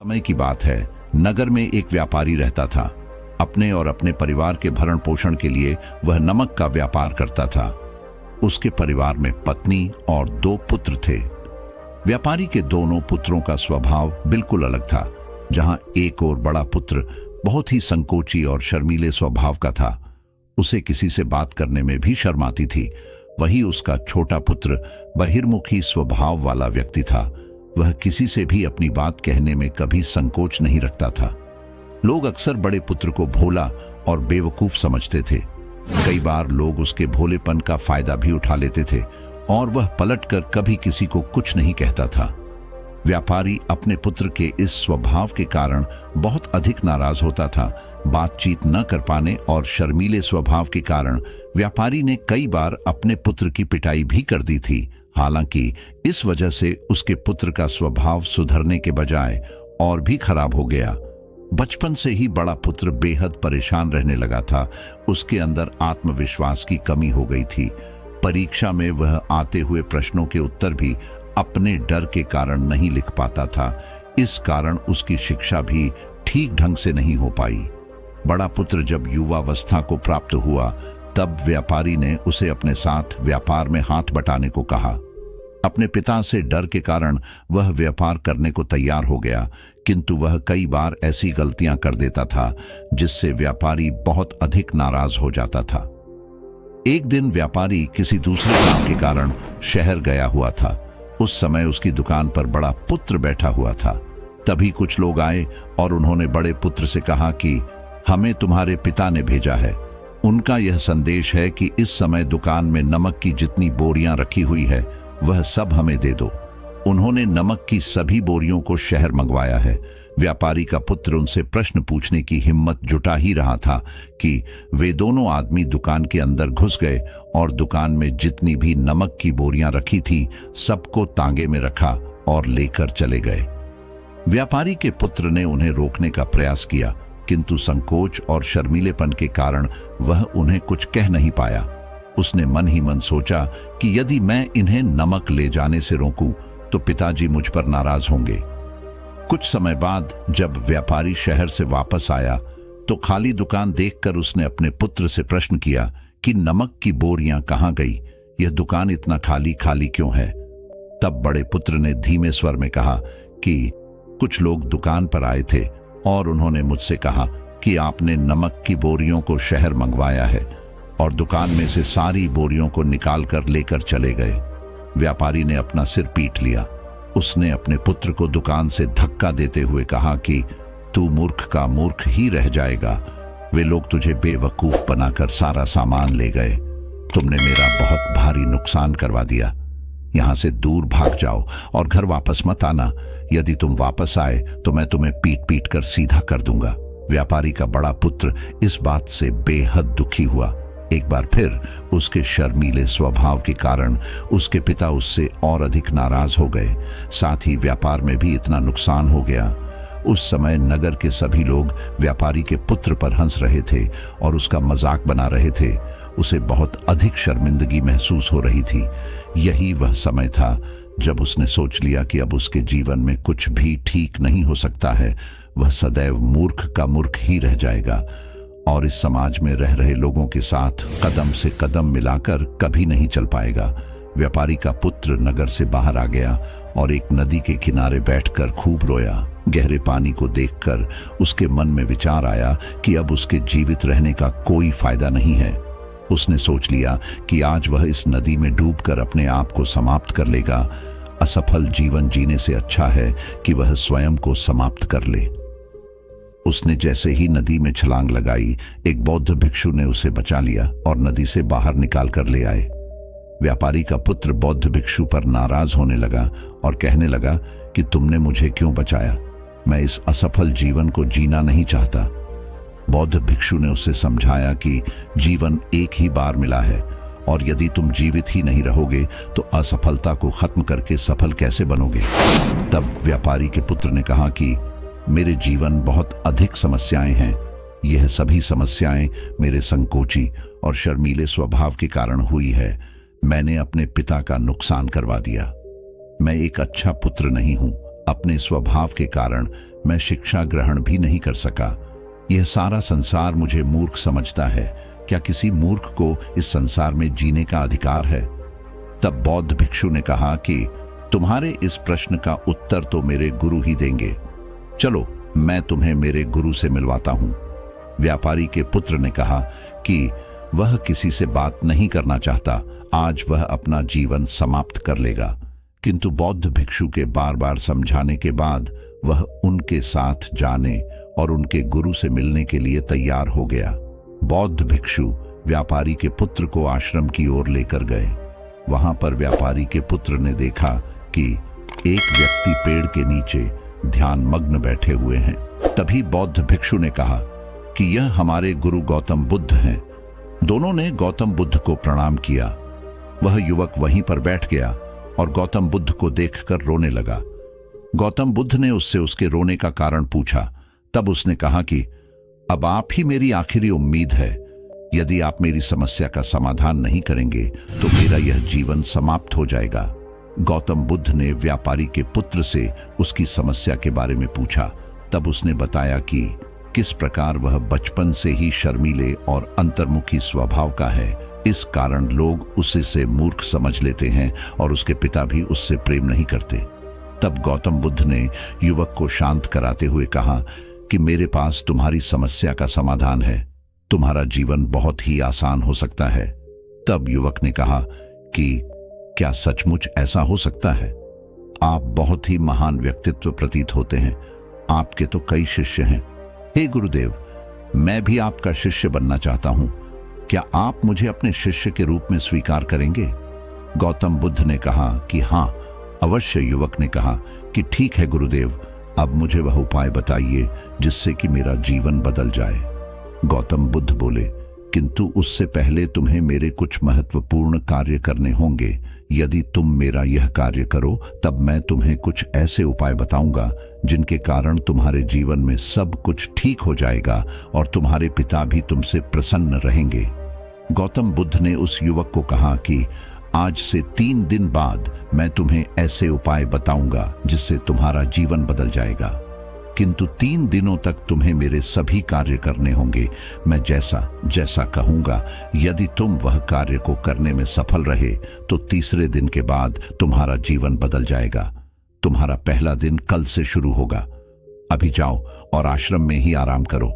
समय की बात है। नगर में एक व्यापारी रहता था। अपने और अपने परिवार के भरण पोषण के लिए वह नमक का व्यापार करता था। उसके परिवार में पत्नी और 2 पुत्र थे। व्यापारी के दोनों पुत्रों का स्वभाव बिल्कुल अलग था। जहां एक और बड़ा पुत्र बहुत ही संकोची और शर्मीले स्वभाव का था, उसे किसी से बात करने में भी शर्म आती थी, वहीं उसका छोटा पुत्र बहिर्मुखी स्वभाव वाला व्यक्ति था। वह किसी से भी अपनी बात कहने में कभी संकोच नहीं रखता था। लोग अक्सर बड़े पुत्र को भोला और बेवकूफ समझते थे। कई बार लोग उसके भोलेपन का फायदा भी उठा लेते थे और वह पलटकर कभी किसी को कुछ नहीं कहता था। व्यापारी अपने पुत्र के इस स्वभाव के कारण बहुत अधिक नाराज होता था। बातचीत न कर पाने और शर्मीले स्वभाव के कारण व्यापारी ने कई बार अपने पुत्र की पिटाई भी कर दी थी। हालांकि इस वजह से उसके पुत्र का स्वभाव सुधरने के बजाय और भी खराब हो गया। बचपन से ही बड़ा पुत्र बेहद परेशान रहने लगा था। उसके अंदर आत्मविश्वास की कमी हो गई थी। परीक्षा में वह आते हुए प्रश्नों के उत्तर भी अपने डर के कारण नहीं लिख पाता था। इस कारण उसकी शिक्षा भी ठीक ढंग से नहीं हो पाई। बड़ा पुत्र जब युवावस्था को प्राप्त हुआ, तब व्यापारी ने उसे अपने साथ व्यापार में हाथ बटाने को कहा। अपने पिता से डर के कारण वह व्यापार करने को तैयार हो गया, किंतु वह कई बार ऐसी गलतियां कर देता था जिससे व्यापारी बहुत अधिक नाराज हो जाता था। एक दिन व्यापारी किसी दूसरे काम के कारण शहर गया हुआ था। उस समय उसकी दुकान पर बड़ा पुत्र बैठा हुआ था। तभी कुछ लोग आए और उन्होंने बड़े पुत्र से कहा कि हमें तुम्हारे पिता ने भेजा है। उनका यह संदेश है कि इस समय दुकान में नमक की जितनी बोरियां रखी हुई है वह सब हमें दे दो। उन्होंने नमक की सभी बोरियों को शहर मंगवाया है। व्यापारी का पुत्र उनसे प्रश्न पूछने की हिम्मत जुटा ही रहा था कि वे दोनों आदमी दुकान के अंदर घुस गए और दुकान में जितनी भी नमक की बोरियां रखी थी सबको तांगे में रखा और लेकर चले गए। व्यापारी के पुत्र ने उन्हें रोकने का प्रयास किया, किंतु संकोच और शर्मीलेपन के कारण वह उन्हें कुछ कह नहीं पाया। उसने मन ही मन सोचा कि यदि मैं इन्हें नमक ले जाने से रोकूं तो पिताजी मुझ पर नाराज होंगे। कुछ समय बाद जब व्यापारी शहर से वापस आया तो खाली दुकान देखकर उसने अपने पुत्र से प्रश्न किया कि नमक की बोरियां कहां गई? यह दुकान इतना खाली खाली क्यों है? तब बड़े पुत्र ने धीमे स्वर में कहा कि कुछ लोग दुकान पर आए थे और उन्होंने मुझसे कहा कि आपने नमक की बोरियों को शहर मंगवाया है, और दुकान में से सारी बोरियों को निकाल कर लेकर चले गए। व्यापारी ने अपना सिर पीट लिया। उसने अपने पुत्र को दुकान से धक्का देते हुए कहा कि तू मूर्ख का मूर्ख ही रह जाएगा। वे लोग तुझे बेवकूफ बनाकर सारा सामान ले गए। तुमने मेरा बहुत भारी नुकसान करवा दिया। यहां से दूर भाग जाओ और घर वापस मत आना। यदि तुम वापस आए तो मैं तुम्हें पीट पीट कर सीधा कर दूंगा। व्यापारी का बड़ा पुत्र इस बात से बेहद दुखी हुआ। एक बार फिर उसके शर्मीले स्वभाव के कारण उसके पिता उससे और अधिक नाराज हो गए। साथ ही व्यापार में भी इतना नुकसान हो गया। उस समय नगर के सभी लोग व्यापारी के पुत्र पर हंस रहे थे और उसका मजाक बना रहे थे। उसे बहुत अधिक शर्मिंदगी महसूस हो रही थी। यही वह समय था जब उसने सोच लिया कि अब उसके जीवन में कुछ भी ठीक नहीं हो सकता है। वह सदैव मूर्ख का मूर्ख ही रह जाएगा और इस समाज में रह रहे लोगों के साथ कदम से कदम मिलाकर कभी नहीं चल पाएगा। व्यापारी का पुत्र नगर से बाहर आ गया और एक नदी के किनारे बैठकर खूब रोया। गहरे पानी को देखकर उसके मन में विचार आया कि अब उसके जीवित रहने का कोई फायदा नहीं है। उसने सोच लिया कि आज वह इस नदी में डूबकर अपने आप को समाप्त कर लेगा। असफल जीवन जीने से अच्छा है कि वह स्वयं को समाप्त कर ले। उसने जैसे ही नदी में छलांग लगाई, एक बौद्ध भिक्षु ने उसे बचा लिया और नदी से बाहर निकाल कर ले आए। व्यापारी का पुत्र बौद्ध भिक्षु पर नाराज होने लगा और कहने लगा कि तुमने मुझे क्यों बचाया? मैं इस असफल जीवन को जीना नहीं चाहता। बौद्ध भिक्षु ने उसे समझाया कि जीवन एक ही बार मिला है और यदि तुम जीवित ही नहीं रहोगे तो असफलता को खत्म करके सफल कैसे बनोगे? तब व्यापारी के पुत्र ने कहा कि मेरे जीवन बहुत अधिक समस्याएं हैं। यह सभी समस्याएं मेरे संकोची और शर्मीले स्वभाव के कारण हुई है। मैंने अपने पिता का नुकसान करवा दिया। मैं एक अच्छा पुत्र नहीं हूं। अपने स्वभाव के कारण मैं शिक्षा ग्रहण भी नहीं कर सका। यह सारा संसार मुझे मूर्ख समझता है। क्या किसी मूर्ख को इस संसार में जीने का अधिकार है? तब बौद्ध भिक्षु ने कहा कि तुम्हारे इस प्रश्न का उत्तर तो मेरे गुरु ही देंगे। चलो, मैं तुम्हें मेरे गुरु से मिलवाता हूं। व्यापारी के पुत्र ने कहा कि वह किसी से बात नहीं करना चाहता, आज वह अपना जीवन समाप्त कर लेगा। किंतु बौद्ध भिक्षु के बार बार समझाने के बाद वह उनके साथ जाने और उनके गुरु से मिलने के लिए तैयार हो गया। बौद्ध भिक्षु व्यापारी के पुत्र को आश्रम की ओर लेकर गए। वहां पर व्यापारी के पुत्र ने देखा कि एक व्यक्ति पेड़ के नीचे ध्यान मग्न बैठे हुए हैं। तभी बौद्ध भिक्षु ने कहा कि यह हमारे गुरु गौतम बुद्ध हैं। दोनों ने गौतम बुद्ध को प्रणाम किया। वह युवक वहीं पर बैठ गया और गौतम बुद्ध को देखकर रोने लगा। गौतम बुद्ध ने उससे उसके रोने का कारण पूछा। तब उसने कहा कि अब आप ही मेरी आखिरी उम्मीद है। यदि आप मेरी समस्या का समाधान नहीं करेंगे तो मेरा यह जीवन समाप्त हो जाएगा। गौतम बुद्ध ने व्यापारी के पुत्र से उसकी समस्या के बारे में पूछा। तब उसने बताया कि किस प्रकार वह बचपन से ही शर्मीले और अंतर्मुखी स्वभाव का है। इस कारण लोग उसे मूर्ख समझ लेते हैं और उसके पिता भी उससे प्रेम नहीं करते। तब गौतम बुद्ध ने युवक को शांत कराते हुए कहा कि मेरे पास तुम्हारी समस्या का समाधान है। तुम्हारा जीवन बहुत ही आसान हो सकता है। तब युवक ने कहा कि क्या सचमुच ऐसा हो सकता है? आप बहुत ही महान व्यक्तित्व प्रतीत होते हैं। आपके तो कई शिष्य हैं। हे गुरुदेव, मैं भी आपका शिष्य बनना चाहता हूं। क्या आप मुझे अपने शिष्य के रूप में स्वीकार करेंगे? गौतम बुद्ध ने कहा कि हाँ, अवश्य। युवक ने कहा कि ठीक है गुरुदेव, अब मुझे वह उपाय बताइए जिससे कि मेरा जीवन बदल जाए। गौतम बुद्ध बोले, किंतु उससे पहले तुम्हें मेरे कुछ महत्वपूर्ण कार्य करने होंगे। यदि तुम मेरा यह कार्य करो तब मैं तुम्हें कुछ ऐसे उपाय बताऊंगा जिनके कारण तुम्हारे जीवन में सब कुछ ठीक हो जाएगा और तुम्हारे पिता भी तुमसे प्रसन्न रहेंगे। गौतम बुद्ध ने उस युवक को कहा कि आज से 3 दिन बाद मैं तुम्हें ऐसे उपाय बताऊंगा जिससे तुम्हारा जीवन बदल जाएगा। किंतु 3 दिनों तक तुम्हें मेरे सभी कार्य करने होंगे। मैं जैसा जैसा कहूंगा, यदि तुम वह कार्य को करने में सफल रहे तो तीसरे दिन के बाद तुम्हारा जीवन बदल जाएगा। तुम्हारा पहला दिन कल से शुरू होगा। अभी जाओ और आश्रम में ही आराम करो।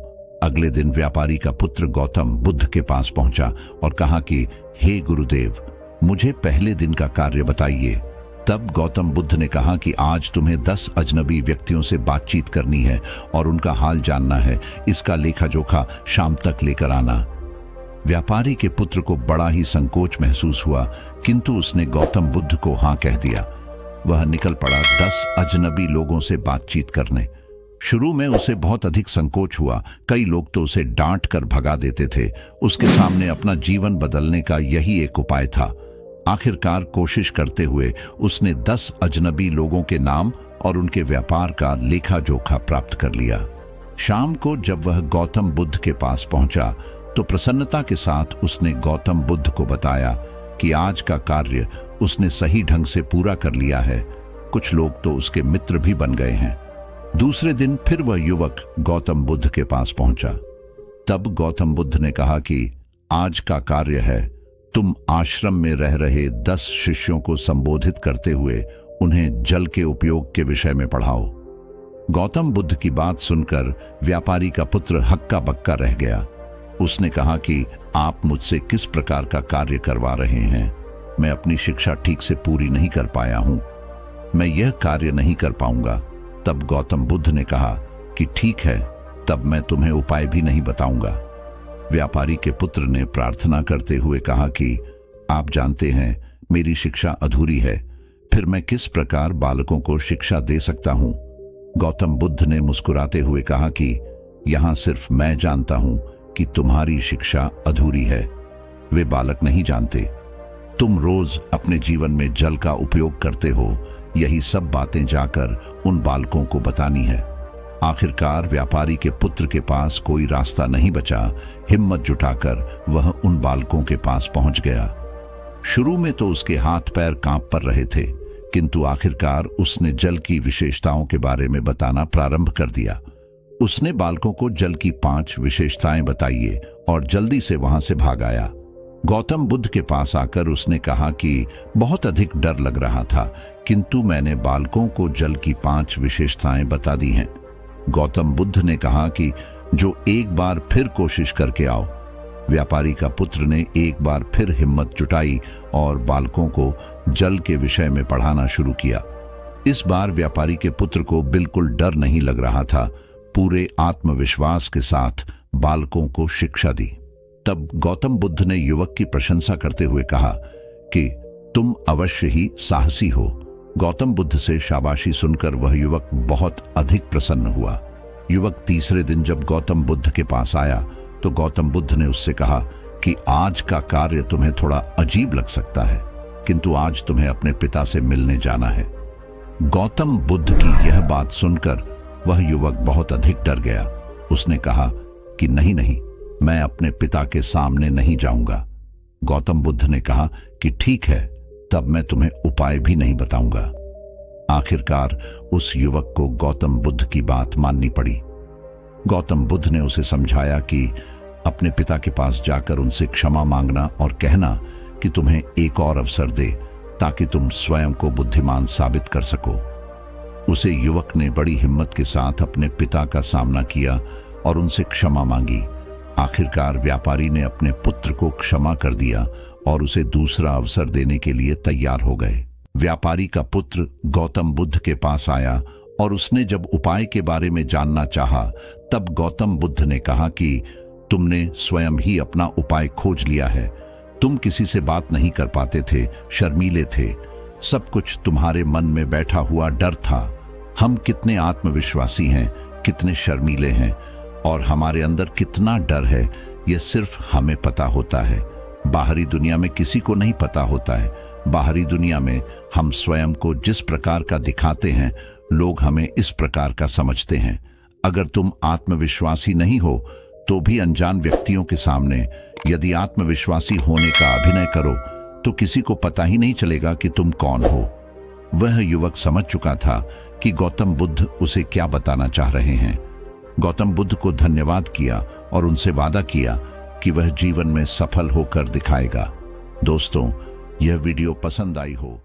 अगले दिन व्यापारी का पुत्र गौतम बुद्ध के पास पहुंचा और कहा कि हे गुरुदेव, मुझे पहले दिन का कार्य बताइए। तब गौतम बुद्ध ने कहा कि आज तुम्हें 10 अजनबी व्यक्तियों से बातचीत करनी है और उनका हाल जानना है। इसका लेखा जोखा शाम तक लेकर आना। व्यापारी के पुत्र को बड़ा ही संकोच महसूस हुआ, किंतु उसने गौतम बुद्ध को हाँ कह दिया। वह निकल पड़ा 10 अजनबी लोगों से बातचीत करने। शुरू में उसे बहुत अधिक संकोच हुआ। कई लोग तो उसे डांट कर भगा देते थे। उसके सामने अपना जीवन बदलने का यही एक उपाय था। आखिरकार कोशिश करते हुए उसने 10 अजनबी लोगों के नाम और उनके व्यापार का लेखा जोखा प्राप्त कर लिया। शाम को जब वह गौतम बुद्ध के पास पहुंचा तो प्रसन्नता के साथ उसने गौतम बुद्ध को बताया कि आज का कार्य उसने सही ढंग से पूरा कर लिया है। कुछ लोग तो उसके मित्र भी बन गए हैं। दूसरे दिन फिर वह युवक गौतम बुद्ध के पास पहुंचा। तब गौतम बुद्ध ने कहा कि आज का कार्य है, तुम आश्रम में रह रहे 10 शिष्यों को संबोधित करते हुए उन्हें जल के उपयोग के विषय में पढ़ाओ। गौतम बुद्ध की बात सुनकर व्यापारी का पुत्र हक्का बक्का रह गया। उसने कहा कि आप मुझसे किस प्रकार का कार्य करवा रहे हैं? मैं अपनी शिक्षा ठीक से पूरी नहीं कर पाया हूं। मैं यह कार्य नहीं कर पाऊंगा। तब गौतम बुद्ध ने कहा कि ठीक है, तब मैं तुम्हें उपाय भी नहीं बताऊंगा। व्यापारी के पुत्र ने प्रार्थना करते हुए कहा कि आप जानते हैं मेरी शिक्षा अधूरी है, फिर मैं किस प्रकार बालकों को शिक्षा दे सकता हूं? गौतम बुद्ध ने मुस्कुराते हुए कहा कि यहां सिर्फ मैं जानता हूं कि तुम्हारी शिक्षा अधूरी है, वे बालक नहीं जानते। तुम रोज अपने जीवन में जल का उपयोग करते हो, यही सब बातें जाकर उन बालकों को बतानी है। आखिरकार व्यापारी के पुत्र के पास कोई रास्ता नहीं बचा। हिम्मत जुटाकर वह उन बालकों के पास पहुंच गया। शुरू में तो उसके हाथ पैर कांप पर रहे थे, किंतु आखिरकार उसने जल की विशेषताओं के बारे में बताना प्रारंभ कर दिया। उसने बालकों को जल की 5 विशेषताएं बताइए और जल्दी से वहां से भाग आया। गौतम बुद्ध के पास आकर उसने कहा कि बहुत अधिक डर लग रहा था, किंतु मैंने बालकों को जल की 5 विशेषताएं बता दी हैं। गौतम बुद्ध ने कहा कि जो एक बार फिर कोशिश करके आओ। व्यापारी का पुत्र ने एक बार फिर हिम्मत जुटाई और बालकों को जल के विषय में पढ़ाना शुरू किया। इस बार व्यापारी के पुत्र को बिल्कुल डर नहीं लग रहा था। पूरे आत्मविश्वास के साथ बालकों को शिक्षा दी। तब गौतम बुद्ध ने युवक की प्रशंसा करते हुए कहा कि तुम अवश्य ही साहसी हो। गौतम बुद्ध से शाबाशी सुनकर वह युवक बहुत अधिक प्रसन्न हुआ। युवक तीसरे दिन जब गौतम बुद्ध के पास आया तो गौतम बुद्ध ने उससे कहा कि आज का कार्य तुम्हें थोड़ा अजीब लग सकता है, किंतु आज तुम्हें अपने पिता से मिलने जाना है। गौतम बुद्ध की यह बात सुनकर वह युवक बहुत अधिक डर गया। उसने कहा कि नहीं नहीं, मैं अपने पिता के सामने नहीं जाऊंगा। गौतम बुद्ध ने कहा कि ठीक है, तब मैं तुम्हें उपाय भी नहीं बताऊंगा। आखिरकार उस युवक को गौतम बुद्ध की बात माननी पड़ी। गौतम बुद्ध ने उसे समझाया कि अपने पिता के पास जाकर उनसे क्षमा मांगना और कहना कि तुम्हें एक और अवसर दे ताकि तुम स्वयं को बुद्धिमान साबित कर सको। उसे युवक ने बड़ी हिम्मत के साथ अपने पिता का सामना किया और उनसे क्षमा मांगी। आखिरकार व्यापारी ने अपने पुत्र को क्षमा कर दिया और उसे दूसरा अवसर देने के लिए तैयार हो गए। व्यापारी का पुत्र गौतम बुद्ध के पास आया और उसने जब उपाय के बारे में जानना चाहा, तब गौतम बुद्ध ने कहा कि तुमने स्वयं ही अपना उपाय खोज लिया है। तुम किसी से बात नहीं कर पाते थे, शर्मीले थे। सब कुछ तुम्हारे मन में बैठा हुआ डर था। हम कितने आत्मविश्वासी हैं, कितने शर्मीले हैं और हमारे अंदर कितना डर है, यह सिर्फ हमें पता होता है। बाहरी दुनिया में किसी को नहीं पता होता है। बाहरी दुनिया में हम स्वयं को जिस प्रकार का दिखाते हैं, लोग हमें इस प्रकार का समझते हैं। अगर तुम आत्मविश्वासी नहीं हो तो भी अनजान व्यक्तियों के सामने यदि आत्मविश्वासी होने का अभिनय करो तो किसी को पता ही नहीं चलेगा कि तुम कौन हो। वह युवक समझ चुका था कि गौतम बुद्ध उसे क्या बताना चाह रहे हैं। गौतम बुद्ध को धन्यवाद किया और उनसे वादा किया कि वह जीवन में सफल होकर दिखाएगा। दोस्तों, यह वीडियो पसंद आई हो